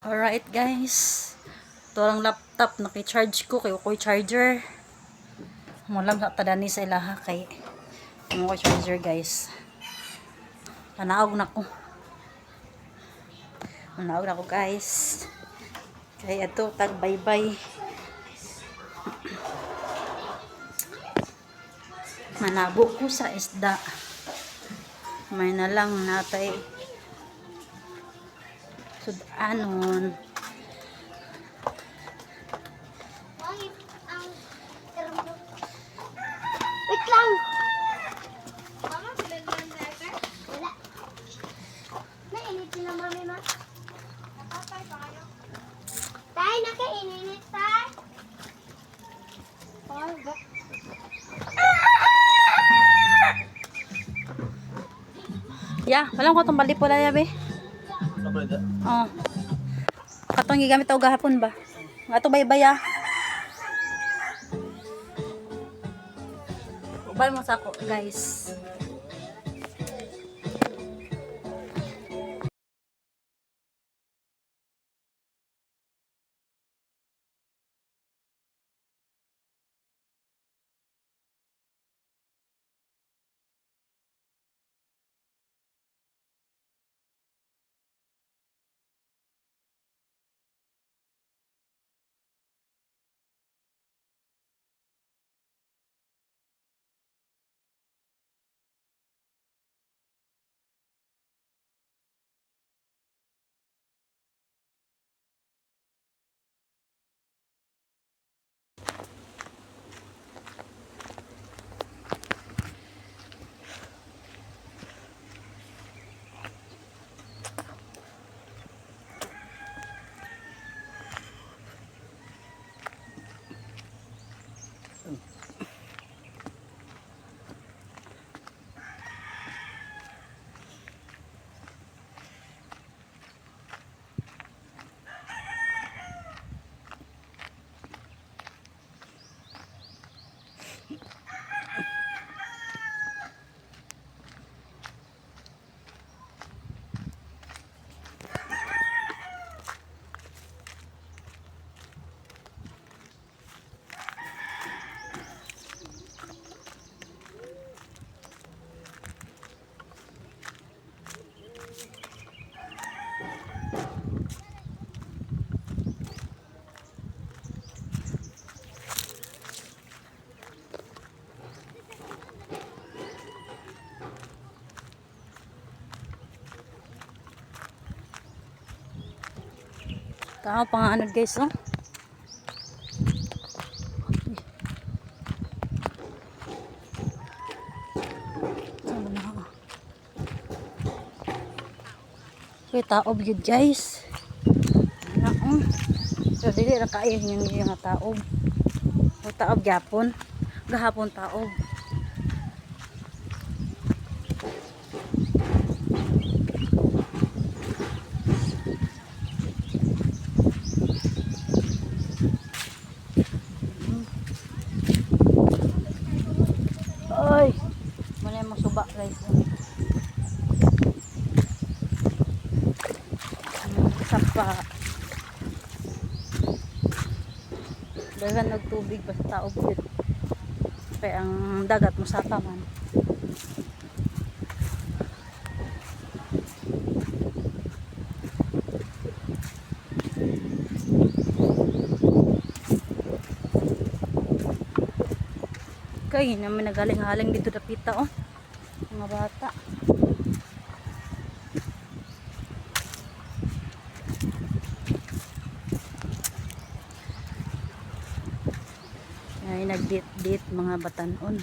Alright guys, ito ang laptop naki-charge ko kay ukoy charger. Mulam sa tadani sa ilaha kay ukoy charger guys. Panaog na ko. Panaog na ko guys. Kay ato tag bye-bye. Manabo ko sa isda. May na lang natay sudanon. Wait lang! Mama, bilad mo ang diaper? Wala. Nainit sila, mami, ma? Nakatay pa kayo? Tay, nakainit, tay? Oh, ba? Ya, walang ko itong baldi po na yabe. Oh. Katong gigamit ako gahapon ba? Nga to bye-bye ah. Ubal mo sa ako guys. Tao pa nga ano guys oh. Saan na ako? Kaya taob yun guys. Ano oh. So dili na kain yung taob. O taob gapon. Gahapon taob. Ay, muna yung masuba guys. Sapa. Dagan nagtubig basta taob yun. Kaya ang dagat musaka man. Kaya naman nagaling-haling dito na pita oh. Mga bata. Ay nag-date mga batanon.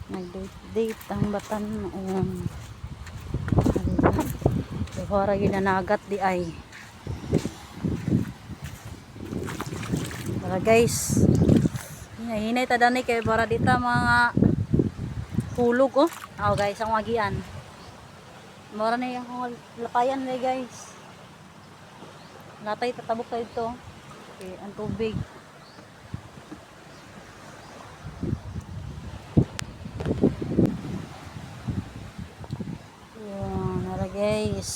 Nag-date ang batanon. Hora ginanagat di ay. Para guys. Hinay tadani kay para dita mga hulog oh. Oh guys, ang wagian. Mora na yung lapayan na guys. Latay tatabok tayo ito. Okay, ang tubig. Yan, nara guys.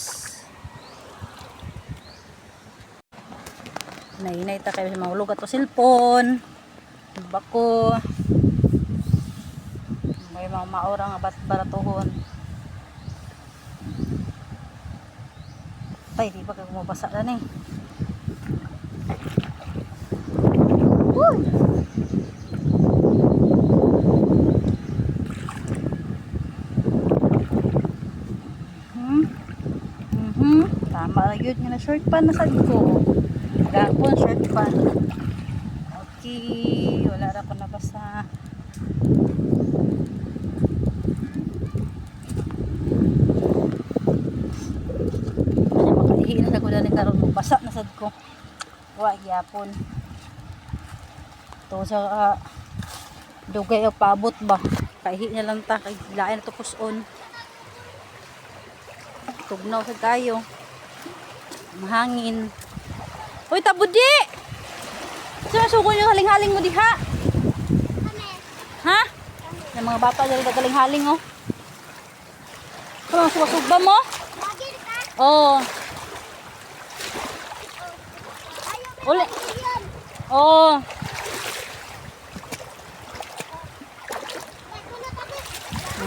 Nainay ta kayo sa mahulog ato cellphone. Bako. May mga maura nga baratuhon. Tay, di ba ka kumabasa na eh. Woo! Tama na yun nga na short pan na sad ko. Gapon short pan. Okay, wala ra ko nabasa. Ano makaihi na sa ko dali karon basa na sad ko. Wa gyapon. To sa dugay og paabot ba. Kaihi na lang ta kay lain na to puson. Tugnaw sa kayo. Mahangin. Uy, tabudi! Saan suko yung haling-haling mo diha? Ha? Yung mga bata dyan galing-haling oh. Ano, suwasugba mo? Oo. Uli. Oo.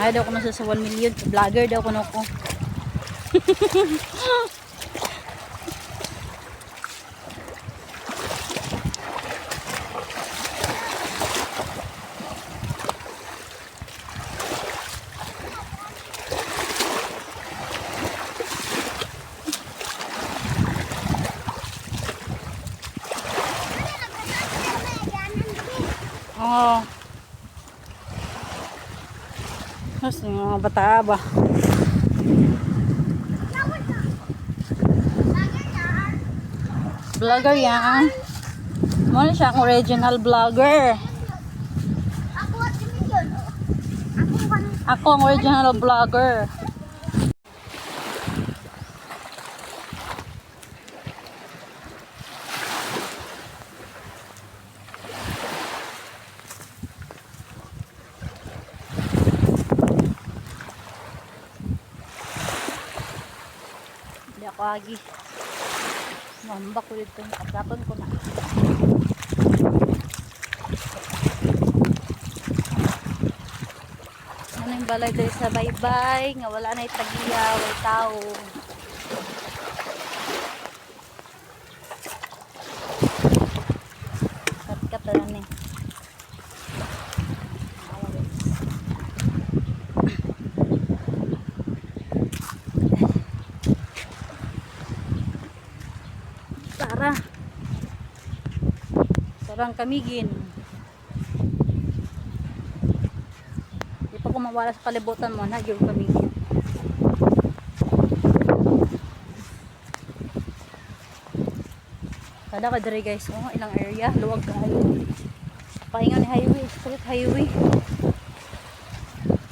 Ay, daw ko na sa 1 million. Vlogger daw ko na ko. Oo. Mas yung mga bata ba? Vlogger yan. Muna siya ang original vlogger. Ako ang original vlogger. Hindi ako agi. Mambak ko dito. Pagkapon ko na. Ano yung balay dahil sa baybay. Nga wala na itagiya. Wala tao. Kat-kat na lang eh. Sarang kamigin. Di pa ko mawala sa kalibutan mo na yung kamigin. Kada ka diri guys, oh, ilang area, luwag kayo. Paingon ni highway, street highway.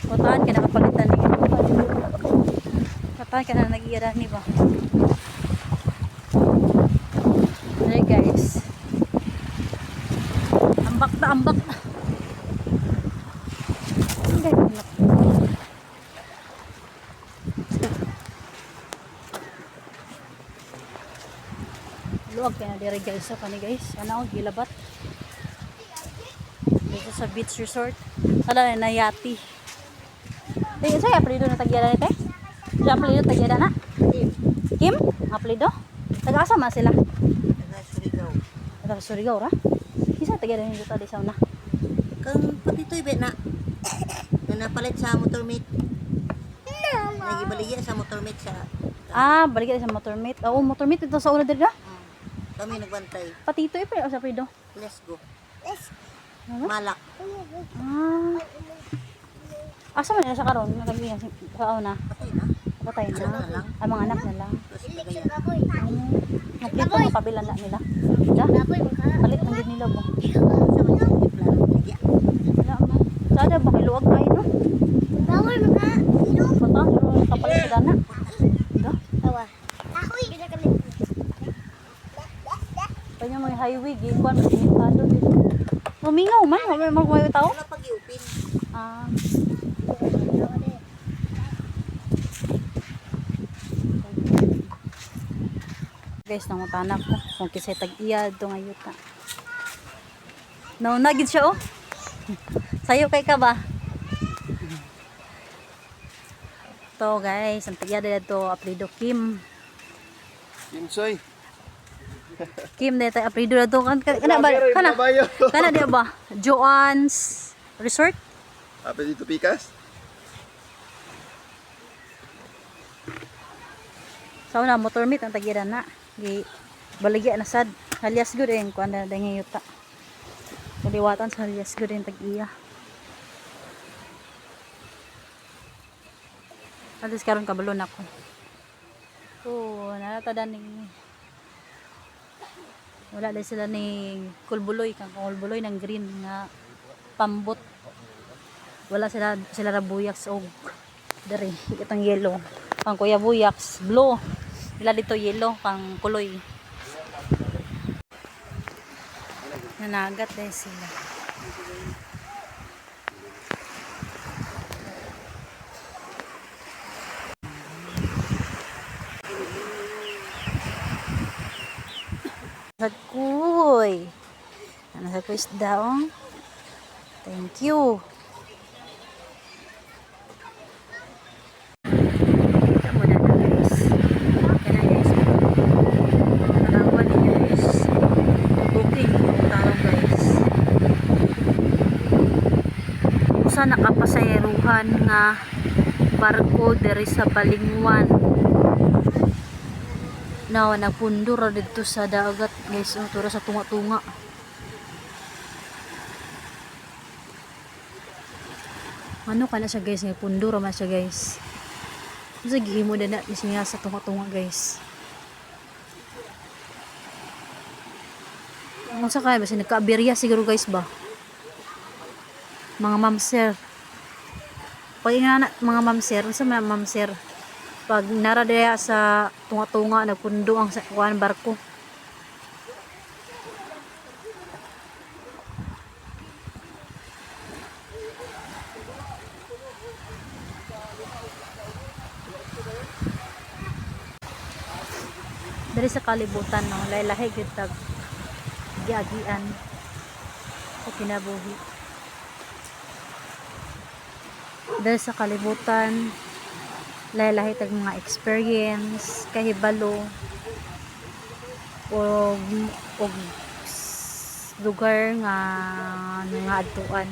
Kotaan ka nakapalitan ni. Kotaan ka na nag-iira ni ba? Diri guys. Ambak na ambak. Luwag kaya na diri guys. So kani guys, ano gilabat. Dito sa beach resort. Sala na yati. Eh, saya apelido na tagyada nite? Sa apelido tagyada na? Kim? Apelido? Taga-asa man sila? Surigao. Taga-Surigao ra? Isa tagyada nito tadi sa una. Kang patitoy be na. Na napalit sa motormate. Nagibaligya sa motormate sa Ah, balik sa motormate. Oo, motormate ito sa una diri na. kami nagbantay. Patito eh, pero sa apelido. Let's go. Ano? Malak. Ah. Asa man na sa karon nagabihan sa una. Patay na. Patay Isa na na. lang. Ang mga anak na lang. Tapos kagayan. Naplito mo kabilan na nila. Da? Palit man din nila mo. Sa mga plano bigya. Wala man. Sada ba kay luwag kayo no? Pata, pero kapalit sa dana. Da? Kanya may highway, gikuan mas limitado dito. Mamingaw man, wala man kumayo tao. Wala pag-iupin. Ah. Guys, nangutana ko kung kisay tag-iya ito ngayon ta. Nauna gid siya oh. Sayo kay ka ba? To guys, ang tag-iya dito apelyido Kim. Kinsoy. Kim dito apelyido dito kana ba? Kana di ba? Joan's Resort. Apa dito pikas? Sa una motor meet ang tag-iya na. Gi baligya na sad. Alias good eh kuan na dangi yuta. Kaliwatan sa alias good yung tag-iya. Alis karon kabalon ako. Oh, naratada ni wala dahil sila ni kulbuloy kang kulbuloy ng green nga pambot. Wala sila rabuyaks og dere itong yellow. Kang kuya buyaks blue. Wala dito yellow kang kuloy. Nanagat dahil sila. Sagkuy. Ano sa quiz daw? Thank you. Kita mo na guys. Kaya guys. Narawan niya guys. Booking yung tarong guys. Usa nakapasayeruhan nga barko diri sa Balingwan. Nawa nagpundur dito sa dagat guys, tura sa tunga-tunga. Ano ka na siya guys, nagpundur man siya guys. Sa gihimo na siya sa tunga-tunga guys. Ang sa kaya basta nagka-aberya siguro guys ba. Mga mamser. Pag ingana mga mamser, sa mga mamser. Pag nara diya sa tunga-tunga nagpundo ang kuan barko. Dari sa kalibutan no, lahi-lahi gyud tag giagian o kinabuhi. Dari sa kalibutan lahi-lahi tag mga experience, kahibalo o lugar nga adtuan.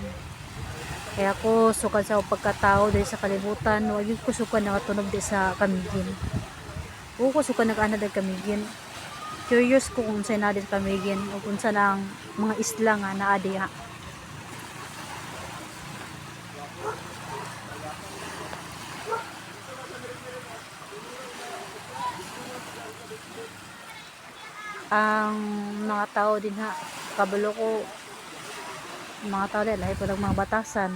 Kaya ako sukad sa pagkatao dahil sa kalibutan, wag ko sukad nakatunog di sa Camiguin. Huwag ko sukad nag-ana dahil Camiguin. Curious ko kung saan na din Camiguin o kung saan ang mga isla nga na adi ha. Ang mga tao din ha, kabalo ko mga tao din lahi po ng mga batasan,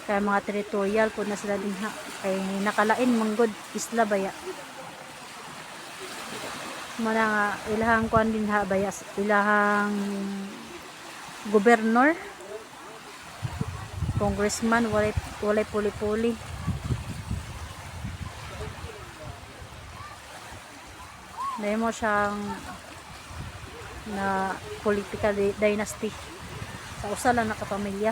kaya mga territorial po na sila din ha, kay nakalain manggod isla baya mga nga ilahang kuan din ha baya, ilahang gobernador, congressman walay puli-puli. Dahil mo siyang na political dynasty sa usa lang na kapamilya.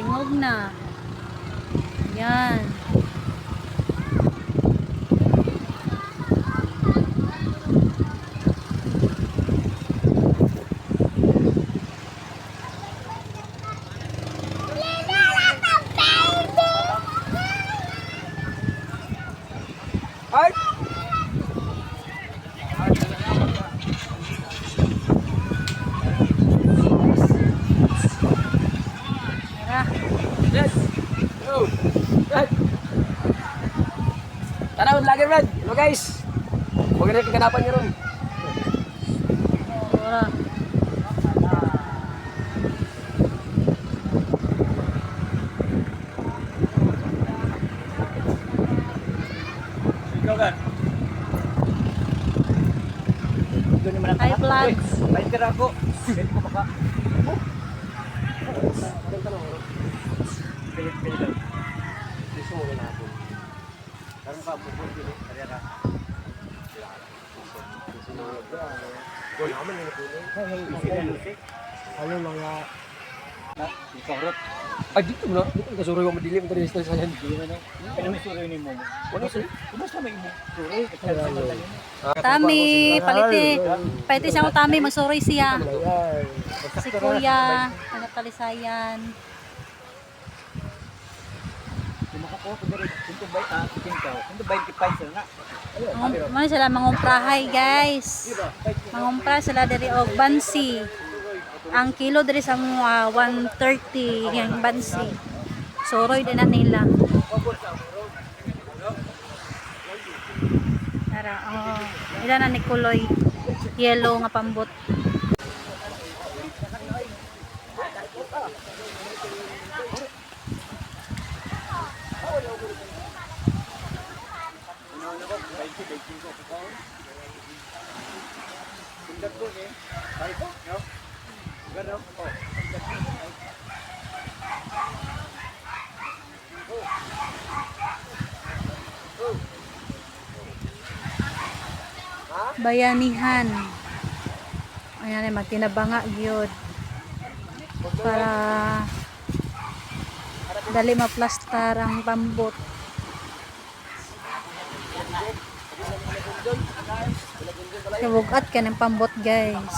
tingog na. Yan. Ay! Tara. Yes! Go! Red! Tanaw, lagi Red! Hello guys! Huwag na kaganapan niyo ron. Tara. Ikaw ka. Doon naman Hi vlogs. May tira ako. Pwede ko baka. Pilit lang. Gusto mo na ako. Karoon ka, bukod din. Kaya ka. Goal naman yung napunin. Ano mga... Ikarot. Ay, dito na. Dito ang kasuro yung madilim. Ito rin sa yan. Ano may suro yun mo? Ano suro? Kumusta may mo? Suro? Tami, paliti. Paliti siya ko Tami, magsuroy siya. Si Kuya, taga-Talisayan. Ano sila, mangumprahay guys. Mangumpra sila dari og bansi. Ang kilo dari sa mga 130 yung bansi. Suroy din na nila. Tara, oh. Ila na ni Kuloy. Yellow nga pambot. Bayanihan. Ayan ay magtinabanga gyud para dali maplastar ang pambot. Kabugat ka ng pambot guys.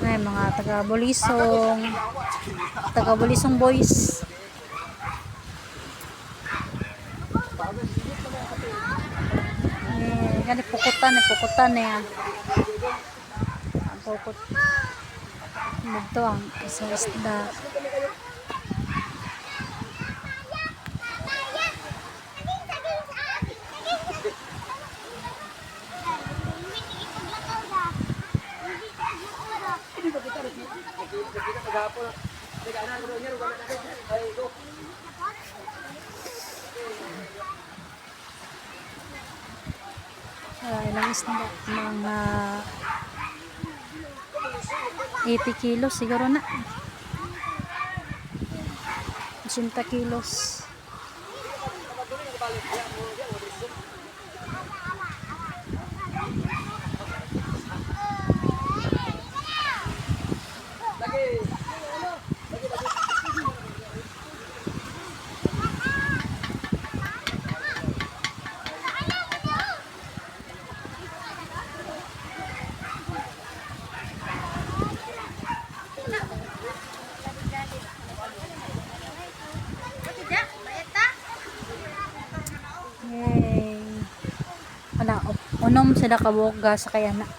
Ay mga taga-Bulisong boys. Gani pukutan eh. Ang pukot. Ito ang isang isda. Ilang isda? Mga 80 kilos siguro na. 80 kilos. Yay. Unom sila kabuk sa kaya na.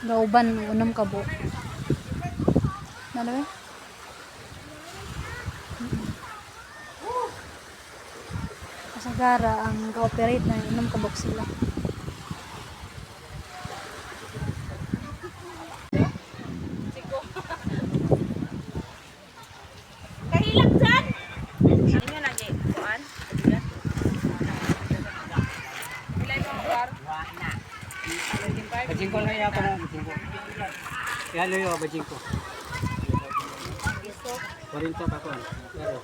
Gauban unom kabuk. Ano eh? Kasagara ang cooperate na unom kabuk sila. Bajing ko na yata na. Kaya lo yung bajing ko. 40 pa ko. Claro.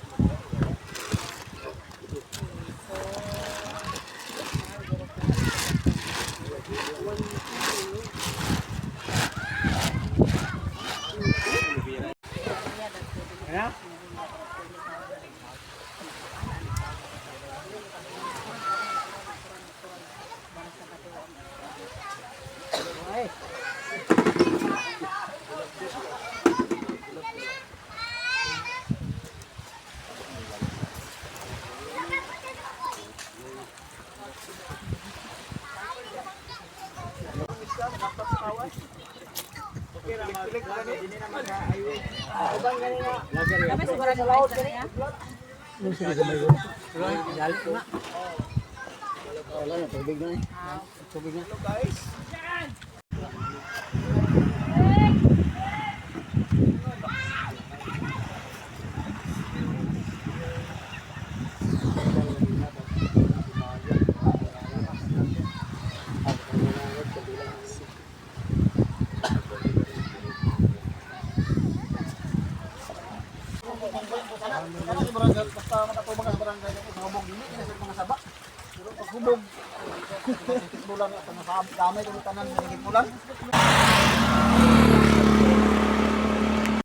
Ano? Kami siguro sa laot kaniya. Wala na, tubig na eh. Tubig na. Bulan at sa damay kung tanan naging bulan.